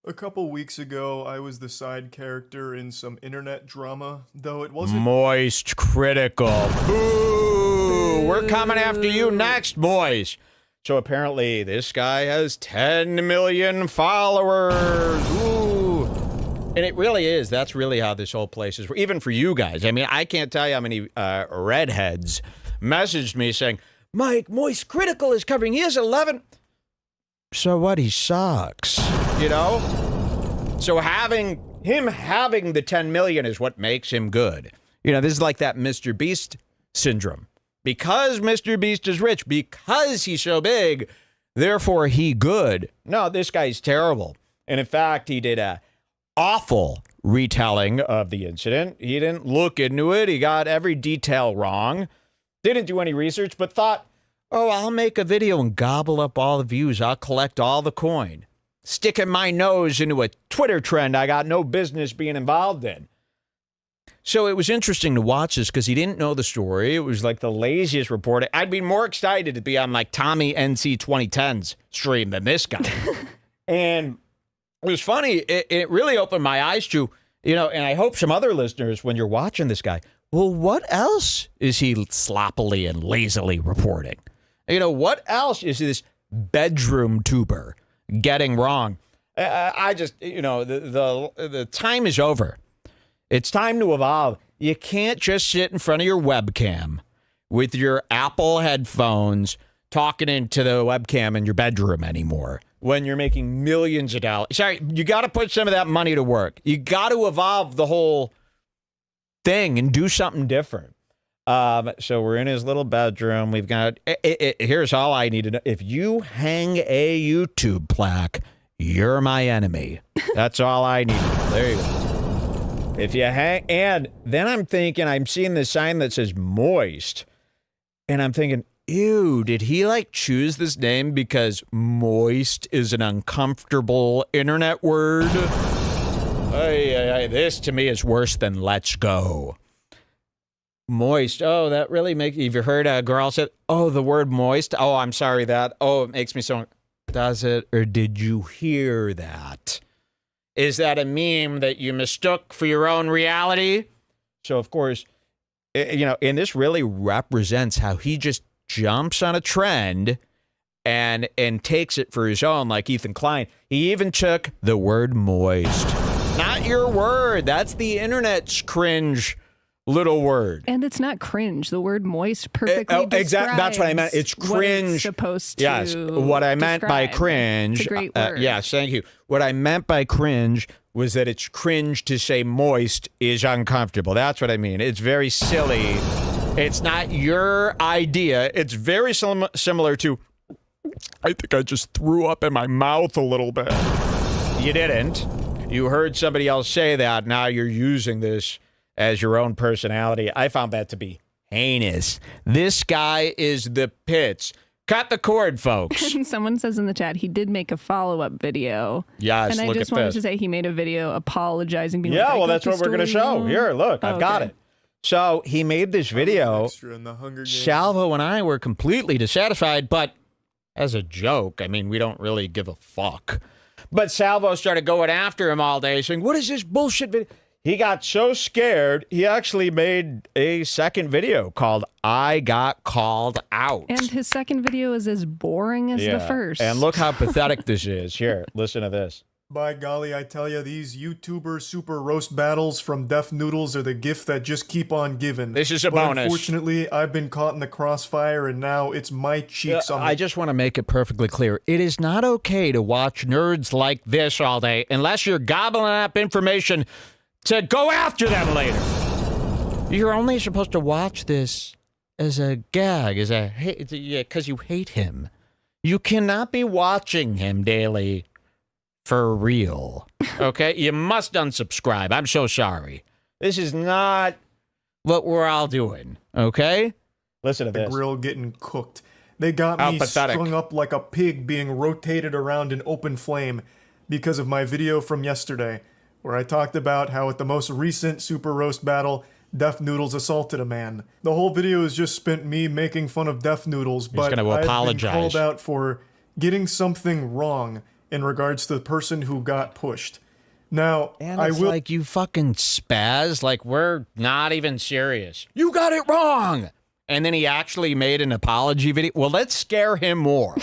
A couple weeks ago, I was the side character in some internet drama, though it wasn't. Moistcritical. Boo! We're coming after you next, boys. So apparently this guy has 10 million followers. Ooh. And it really is. That's really how this whole place is. Even for you guys. I mean, I can't tell you how many redheads messaged me saying, Mike, Moistcritical is covering. He has 11. So what? He sucks. You know? So having the 10 million is what makes him good. You know, this is like that Mr. Beast syndrome. Because Mr. Beast is rich, because he's so big, therefore he good. No, this guy's terrible. And in fact, he did a awful retelling of the incident. He didn't look into it. He got every detail wrong. Didn't do any research, but thought, oh, I'll make a video and gobble up all the views. I'll collect all the coin. Sticking my nose into a Twitter trend I got no business being involved in. So it was interesting to watch this because he didn't know the story. It was like the laziest reporting. I'd be more excited to be on like Tommy NC 2010's stream than this guy. And it was funny. It really opened my eyes to, you know, and I hope some other listeners, when you're watching this guy, well, what else is he sloppily and lazily reporting? You know, what else is this bedroom tuber getting wrong? I just, you know, the time is over. It's time to evolve. You can't just sit in front of your webcam with your Apple headphones talking into the webcam in your bedroom anymore when you're making millions of dollars. Sorry, you got to put some of that money to work. You got to evolve the whole thing and do something different. So we're in his little bedroom. We've got, here's all I need to know. If you hang a YouTube plaque, you're my enemy. That's all I need to know. There you go. If you hang, and then I'm thinking, I'm seeing this sign that says moist, and I'm thinking, ew, did he like choose this name because moist is an uncomfortable internet word? This to me is worse than let's go. Moist. Oh, that really makes, have you heard a girl say, oh, the word moist? Oh, I'm sorry that. Oh, it makes me so, does it? Or did you hear that? Is that a meme that you mistook for your own reality? So, of course, you know, and this really represents how he just jumps on a trend and takes it for his own, like Ethan Klein. He even took the word moist. Not your word. That's the internet's cringe little word. And it's not cringe. The word moist perfectly exactly. That's what I meant. It's cringe. What it's supposed to yes. What I meant by cringe. It's a great word. Yes, thank you. What I meant by cringe was that it's cringe to say moist is uncomfortable. That's what I mean. It's very silly. It's not your idea. It's very similar to, I think I just threw up in my mouth a little bit. You didn't. You heard somebody else say that. Now you're using this as your own personality. I found that to be heinous. This guy is the pits. Cut the cord, folks. Someone says in the chat he did make a follow-up video. Yes, and I just wanted to say he made a video apologizing. Being yeah, like, well, that's what we're going to show. Here, look, I've got it. So he made this video. Salvo and I were completely dissatisfied, but as a joke, I mean, we don't really give a fuck. But Salvo started going after him all day, saying, what is this bullshit video? He got so scared, he actually made a second video called I Got Called Out. And his second video is as boring as the first. And look how pathetic this is. Here, listen to this. By golly, I tell you, these YouTuber super roast battles from Def Noodles are the gift that just keep on giving. This is a bonus. Unfortunately, I've been caught in the crossfire, and now it's my cheeks on the... I just want to make it perfectly clear. It is not okay to watch nerds like this all day unless you're gobbling up information to go after them later. You're only supposed to watch this as a gag, as a hate, because you hate him. You cannot be watching him daily for real. Okay? You must unsubscribe. I'm so sorry. This is not what we're all doing. Okay? Listen to this. The grill getting cooked. They got me strung up like a pig being rotated around an open flame because of my video from yesterday, where I talked about how at the most recent Super Roast battle, Def Noodles assaulted a man. The whole video is just spent me making fun of Def Noodles, but I've been called out for getting something wrong in regards to the person who got pushed. Now, and it's like, you fucking spaz. Like, we're not even serious. You got it wrong. And then he actually made an apology video. Well, let's scare him more.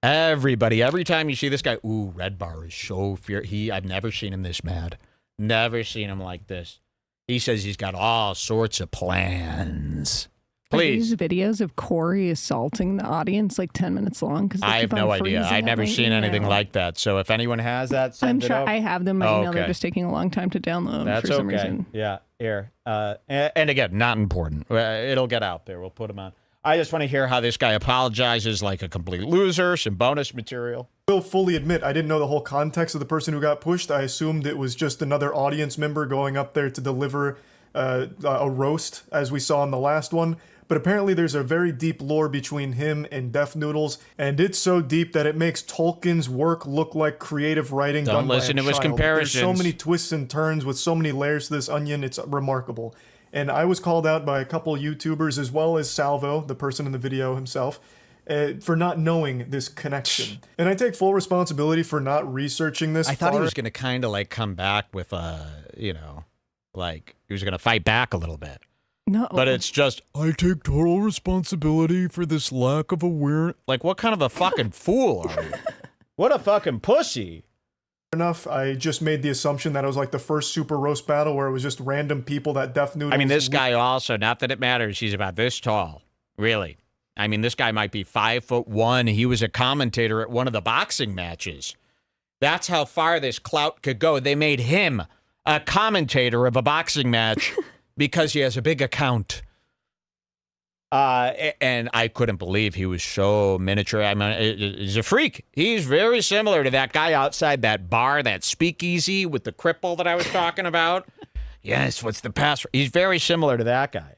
Everybody, every time you see this guy, ooh, Redbar is so fierce. I've never seen him this mad. Never seen him like this. He says he's got all sorts of plans. Please. Are these videos of Corey assaulting the audience like 10 minutes long? I have no idea. I've never seen anything like that. So if anyone has that, send it up. I have them in my email. They're just taking a long time to download for some reason. Yeah, here. And again, not important. It'll get out there. We'll put them on. I just want to hear how this guy apologizes like a complete loser, some bonus material. I will fully admit I didn't know the whole context of the person who got pushed. I assumed it was just another audience member going up there to deliver a roast, as we saw in the last one. But apparently there's a very deep lore between him and Def Noodles, and it's so deep that it makes Tolkien's work look like creative writing done by a child. Don't listen to his comparisons. There's so many twists and turns with so many layers to this onion, it's remarkable. And I was called out by a couple YouTubers, as well as Salvo, the person in the video himself, for not knowing this connection. And I take full responsibility for not researching this. I thought he was going to kind of like come back with like he was going to fight back a little bit. No. But it's just, I take total responsibility for this lack of awareness. Like, what kind of a fucking fool are you? What a fucking pussy. Enough, I just made the assumption that it was like the first super roast battle where it was just random people that Def Noodles... I mean, this guy also, not that it matters, he's about this tall. Really. I mean, this guy might be 5'1". He was a commentator at one of the boxing matches. That's how far this clout could go. They made him a commentator of a boxing match because he has a big account. And I couldn't believe he was so miniature. I mean, he's a freak. He's very similar to that guy outside that bar, that speakeasy with the cripple that I was talking about. Yes, what's the password? He's very similar to that guy.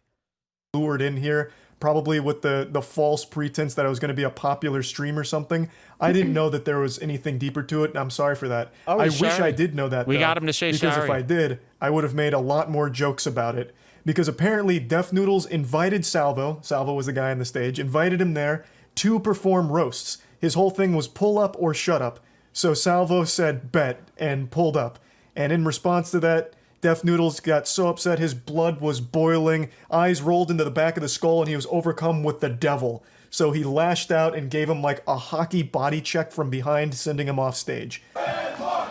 Lured in here, probably with the false pretense that I was going to be a popular stream or something. I didn't know that there was anything deeper to it, and I'm sorry for that. Oh, I wish I did know that, We got him to say because sorry. If I did, I would have made a lot more jokes about it. Because apparently Def Noodles invited Salvo was the guy on the stage, invited him there to perform roasts. His whole thing was pull up or shut up. So Salvo said bet and pulled up. And in response to that, Def Noodles got so upset his blood was boiling, eyes rolled into the back of the skull, and he was overcome with the devil. So he lashed out and gave him like a hockey body check from behind, sending him off stage. Redbar.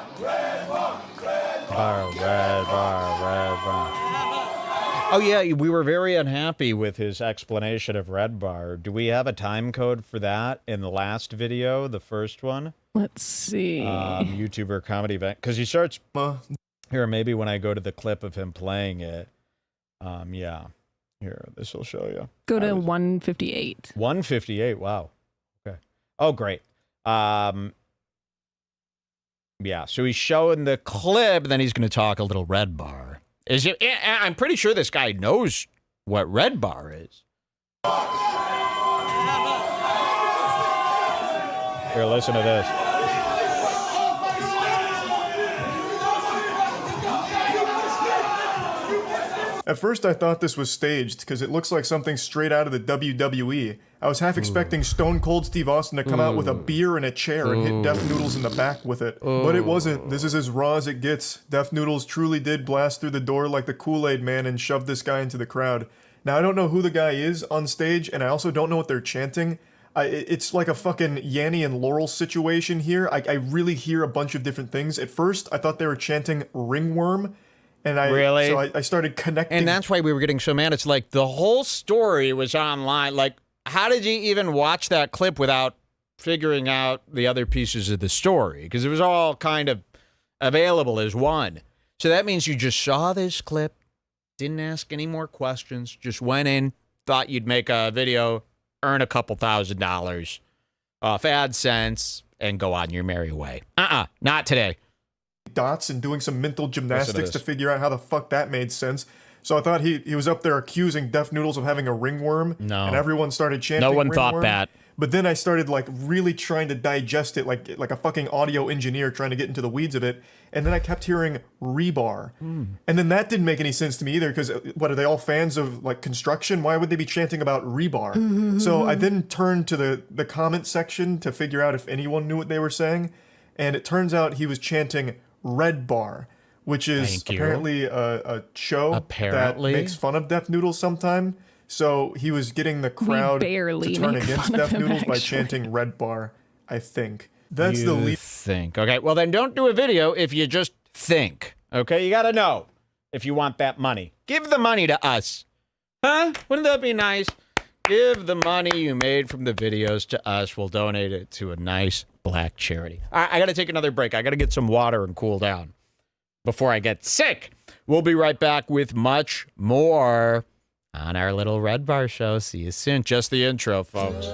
Oh, yeah, we were very unhappy with his explanation of Redbar. Do we have a time code for that in the last video, the first one? Let's see. YouTuber comedy event. Because he starts... Here, maybe when I go to the clip of him playing it. Yeah. Here, this will show you. Go to 158. 158, wow. Okay. Oh, great. Yeah, so he's showing the clip, then he's going to talk a little Redbar. I'm pretty sure this guy knows what Redbar is. Here, listen to this. At first I thought this was staged, because it looks like something straight out of the WWE. I was half expecting Stone Cold Steve Austin to come out with a beer and a chair and hit Def Noodles in the back with it. But it wasn't. This is as raw as it gets. Def Noodles truly did blast through the door like the Kool-Aid Man and shove this guy into the crowd. Now, I don't know who the guy is on stage, and I also don't know what they're chanting. It's like a fucking Yanny and Laurel situation here. I really hear a bunch of different things. At first, I thought they were chanting ringworm. And I started connecting. And that's why we were getting so mad. It's like the whole story was online. Like, how did you even watch that clip without figuring out the other pieces of the story? Because it was all kind of available as one. So that means you just saw this clip, didn't ask any more questions, just went in, thought you'd make a video, earn a couple $1,000 off AdSense, and go on your merry way. Not today. Dots and doing some mental gymnastics to figure out how the fuck that made sense. So I thought he was up there accusing Def Noodles of having a ringworm. No. And everyone started chanting No one ringworm. thought that. But then I started like really trying to digest it like a fucking audio engineer trying to get into the weeds of it. And then I kept hearing rebar. And then that didn't make any sense to me either, because what, are they all fans of like construction? Why would they be chanting about rebar? So I then turned to the comment section to figure out if anyone knew what they were saying. and it turns out he was chanting Redbar, which is apparently a show that makes fun of Death Noodles sometime. So he was getting the crowd to turn against Death Noodles by chanting Redbar, I think. That's the lead. Think. Okay, well then don't do a video if you just think. Okay, you gotta know if you want that money. Give the money to us. Huh? Wouldn't that be nice? Give the money you made from the videos to us. We'll donate it to a nice black charity. I gotta take another break. I gotta get some water and cool down before I get sick. We'll be right back with much more on our little Redbar show. See you soon. Just the intro, folks.